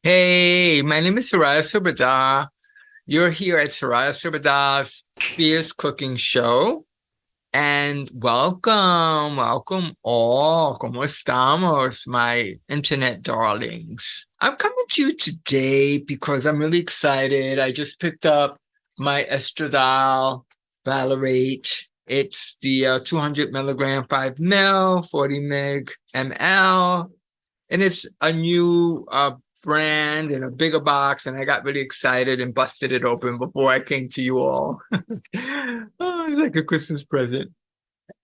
Hey, my name is Soraya Subadar. You're here at Soraya Subadar's Fierce Cooking Show. And welcome all. ¿Cómo estamos, my internet darlings? I'm coming to you today because I'm really excited. I just picked up my estradiol valerate. It's the 200 milligram 5 mil, 40 ml, and it's a new brand in a bigger box, and I got really excited and busted it open before I came to you all. Oh, it's like a Christmas present.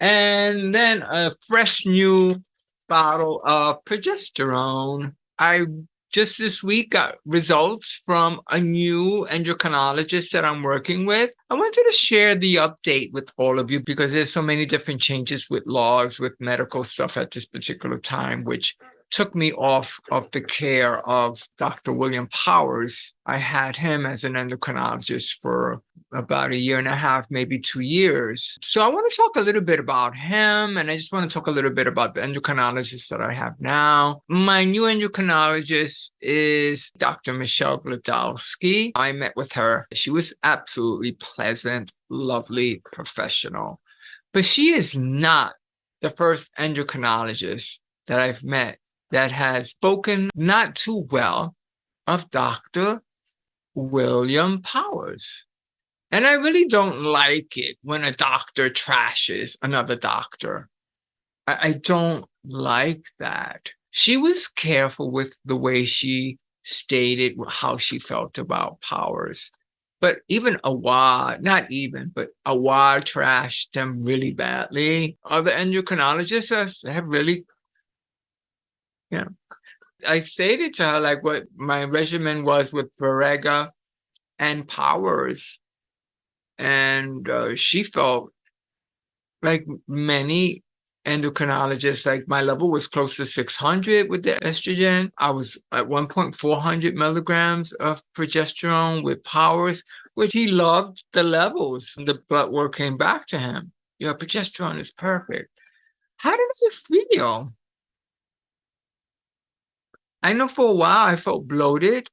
And then a fresh new bottle of progesterone. I just this week got results from a new endocrinologist that I'm working with. I wanted to share the update with all of you because there's so many different changes with laws, with medical stuff at this particular time, which took me off of the care of Dr. William Powers. I had him as an endocrinologist for about a year and a half, maybe 2 years. So I want to talk a little bit about him, and I just want to talk a little bit about the endocrinologist that I have now. My new endocrinologist is Dr. Michele Glodowski. I met with her. She was absolutely pleasant, lovely, professional. But she is not the first endocrinologist that I've met that has spoken not too well of Dr. William Powers. And I really don't like it when a doctor trashes another doctor. I don't like that. She was careful with the way she stated how she felt about Powers. But even Awad, not even, but Awad trashed them really badly. Other endocrinologists have really, you know, I stated to her like what my regimen was with Vierregger and Powers. And she felt like many endocrinologists, like my level was close to 600 with the estrogen. I was at 1.400 milligrams of progesterone with Powers, which he loved the levels. The blood work came back to him. Your progesterone is perfect. How does it feel? I know for a while I felt bloated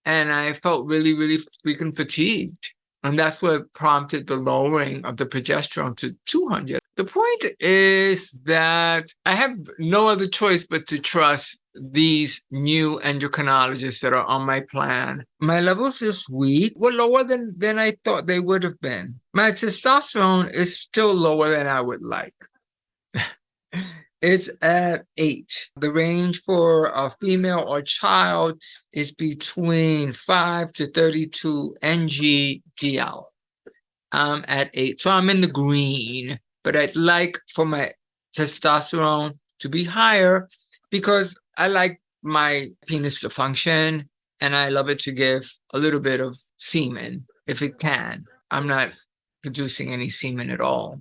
and I felt really, really freaking fatigued. And that's what prompted the lowering of the progesterone to 200. The point is that I have no other choice but to trust these new endocrinologists that are on my plan. My levels this week were lower than I thought they would have been. My testosterone is still lower than I would like. It's at 8. The range for a female or child is between 5 to 32 ng/dl. I'm at 8. So I'm in the green, but I'd like for my testosterone to be higher because I like my penis to function and I love it to give a little bit of semen if it can. I'm not producing any semen at all.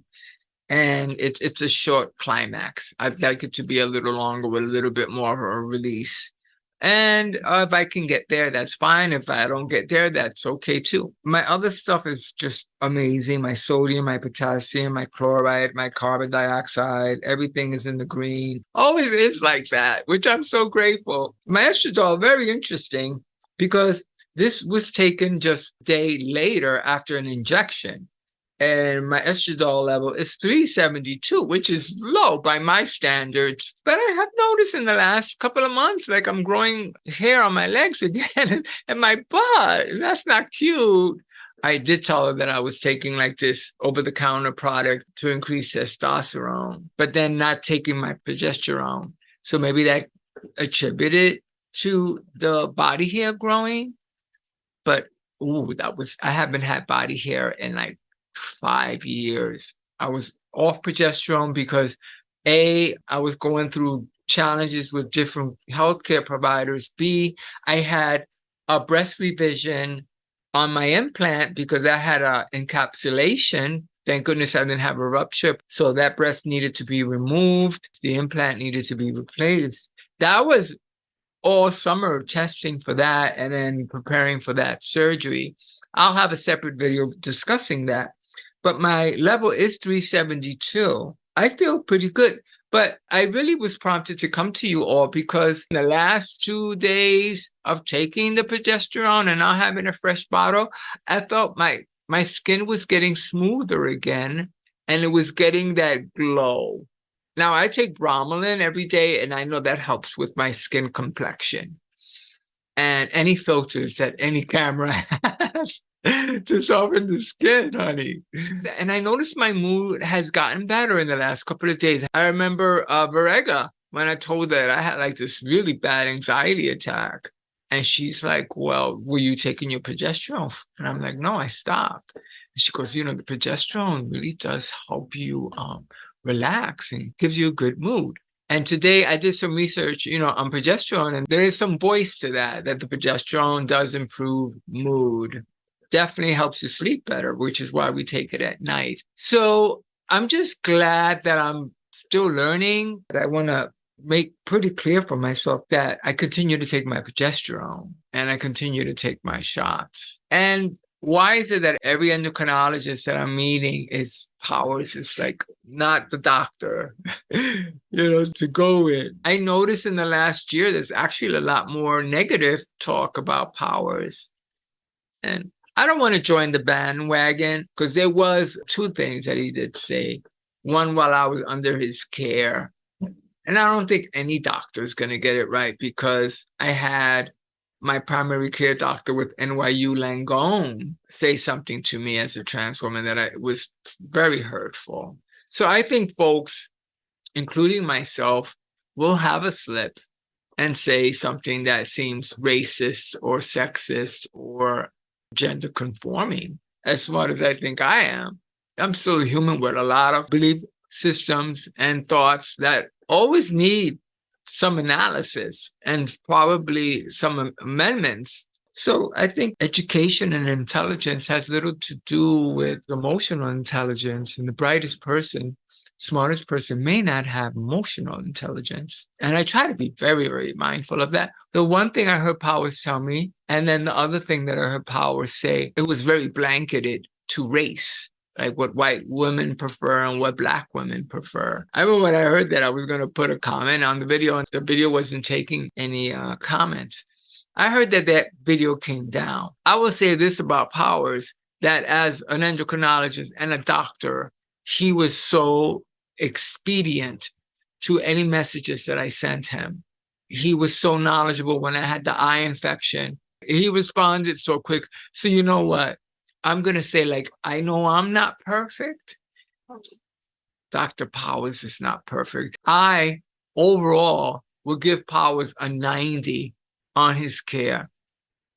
And it's a short climax. I'd like it to be a little longer with a little bit more of a release. And if I can get there, that's fine. If I don't get there, that's okay too. My other stuff is just amazing. My sodium, my potassium, my chloride, my carbon dioxide, everything is in the green. Always is like that, which I'm so grateful. My estradiol, very interesting because this was taken just a day later after an injection. And my estradiol level is 372, which is low by my standards. But I have noticed in the last couple of months, like I'm growing hair on my legs again and my butt. That's not cute. I did tell her that I was taking like this over-the-counter product to increase testosterone, but then not taking my progesterone. So maybe that attributed to the body hair growing. But I haven't had body hair in like 5 years. I was off progesterone because I was going through challenges with different healthcare providers. B, I had a breast revision on my implant because I had an encapsulation. Thank goodness I didn't have a rupture. So that breast needed to be removed. The implant needed to be replaced. That was all summer testing for that and then preparing for that surgery. I'll have a separate video discussing that. But my level is 372. I feel pretty good. But I really was prompted to come to you all because in the last 2 days of taking the progesterone and now having a fresh bottle, I felt my skin was getting smoother again and it was getting that glow. Now I take bromelain every day and I know that helps with my skin complexion and any filters that any camera has to soften the skin, honey. And I noticed my mood has gotten better in the last couple of days. I remember Vierregger when I told her that I had like this really bad anxiety attack. And she's like, well, were you taking your progesterone? And I'm like, no, I stopped. And she goes, the progesterone really does help you relax and gives you a good mood. And today I did some research, on progesterone, and there is some voice to that the progesterone does improve mood. Definitely helps you sleep better, which is why we take it at night. So I'm just glad that I'm still learning. I want to make pretty clear for myself that I continue to take my progesterone and I continue to take my shots. And why is it that every endocrinologist that I'm meeting is Powers is like not the doctor, to go in? I noticed in the last year, there's actually a lot more negative talk about Powers. And I don't want to join the bandwagon because there was 2 things that he did say. One, while I was under his care. And I don't think any doctor is going to get it right because I had my primary care doctor with NYU Langone say something to me as a trans woman that was very hurtful. So I think folks, including myself, will have a slip and say something that seems racist or sexist or gender conforming, as smart as I think I am. I'm still human with a lot of belief systems and thoughts that always need some analysis and probably some amendments. So I think education and intelligence has little to do with emotional intelligence, and the brightest person, smartest person may not have emotional intelligence. And I try to be very, very mindful of that. The one thing I heard Powers tell me, and then the other thing that I heard Powers say, it was very blanketed to race, like what white women prefer and what Black women prefer. I remember when I heard that, I was going to put a comment on the video, and the video wasn't taking any comments. I heard that video came down. I will say this about Powers, that as an endocrinologist and a doctor, he was so expedient to any messages that I sent him. He was so knowledgeable when I had the eye infection. He responded so quick. So you know what? I'm going to say, like, I know I'm not perfect. Dr. Powers is not perfect. I, overall, will give Powers a 90 on his care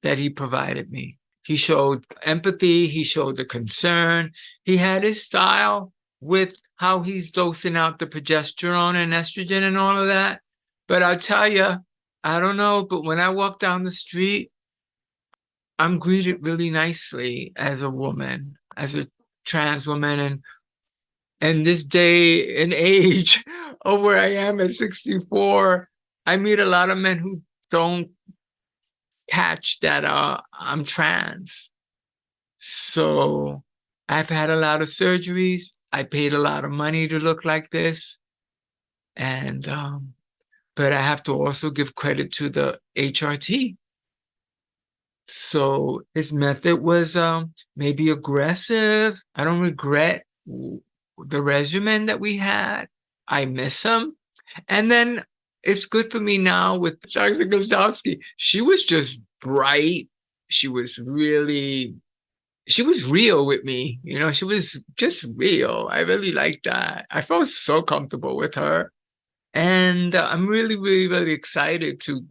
that he provided me. He showed empathy. He showed the concern. He had his style with how he's dosing out the progesterone and estrogen and all of that. But I'll tell you, I don't know, but when I walk down the street, I'm greeted really nicely as a woman, as a trans woman. And this day and age of where I am at 64, I meet a lot of men who don't catch that I'm trans. So I've had a lot of surgeries. I paid a lot of money to look like this. And, but I have to also give credit to the HRT. So his method was maybe aggressive. I don't regret the regimen that we had. I miss him. And then it's good for me now with Dr. Glodowski. She was just bright. She was real with me. She was just real. I really liked that. I felt so comfortable with her. And I'm really, really, really excited to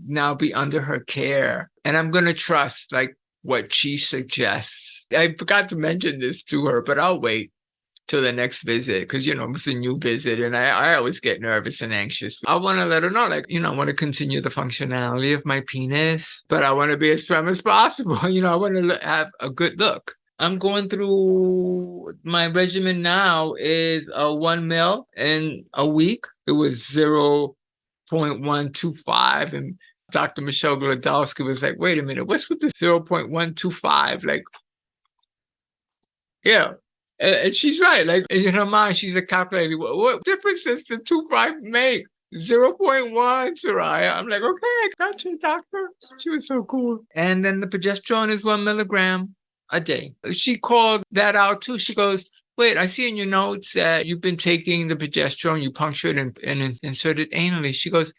now be under her care. And I'm going to trust like what she suggests. I forgot to mention this to her, but I'll wait till the next visit because, it's a new visit and I always get nervous and anxious. I want to let her know, like, I want to continue the functionality of my penis, but I want to be as firm as possible. I want to have a good look. I'm going through my regimen now is 1 ml in a week. It was 0.125. And Dr. Michele Glodowski was like, wait a minute, what's with the 0.125? Like, yeah. And she's right. Like in her mind, she's a calculator. What difference does the 2.5 make? 0.1, Soraya. I'm like, okay, I got you, doctor. She was so cool. And then the progesterone is 1 milligram a day. She called that out too. She goes, wait, I see in your notes that you've been taking the progesterone, you punctured and inserted anally. She goes,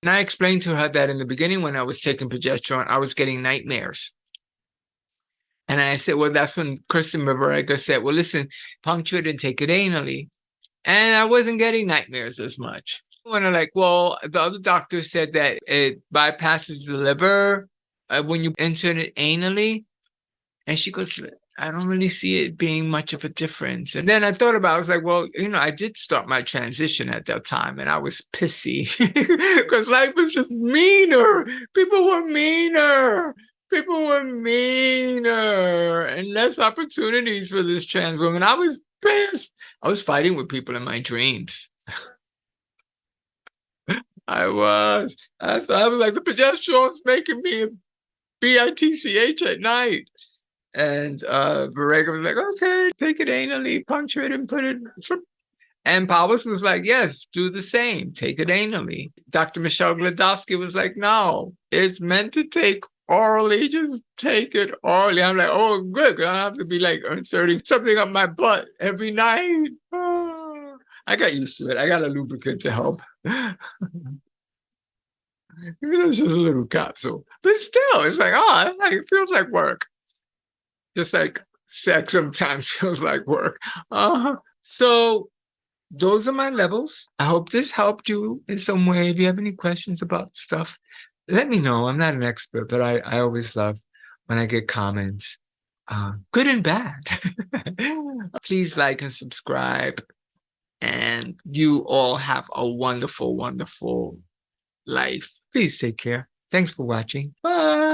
and I explained to her that in the beginning when I was taking progesterone, I was getting nightmares. And I said, well, that's when Kristen Vierregger said, well, listen, puncture it and take it anally. And I wasn't getting nightmares as much. When I'm like, well, the other doctor said that it bypasses the liver when you insert it anally. And she goes, I don't really see it being much of a difference. And then I thought about it, I was like, well, I did start my transition at that time and I was pissy because life was just meaner. People were meaner. People were meaner and less opportunities for this trans woman. I was pissed. I was fighting with people in my dreams. I was. So I was like, the progesterone's making me a bitch at night. And Vierregger was like, okay, take it anally, puncture it and put it. And Powers was like, yes, do the same. Take it anally. Dr. Michele Glodowski was like, no, it's meant to take orally. Just take it orally. I'm like, oh, good. I don't have to be like inserting something up my butt every night. Oh, I got used to it. I got a lubricant to help. It's just a little capsule. But still, it's like, oh, it feels like work. Just like sex sometimes feels like work. So those are my levels. I hope this helped you in some way. If you have any questions about stuff, let me know. I'm not an expert, but I always love when I get comments, good and bad. Please like and subscribe. And you all have a wonderful, wonderful life. Please take care. Thanks for watching. Bye.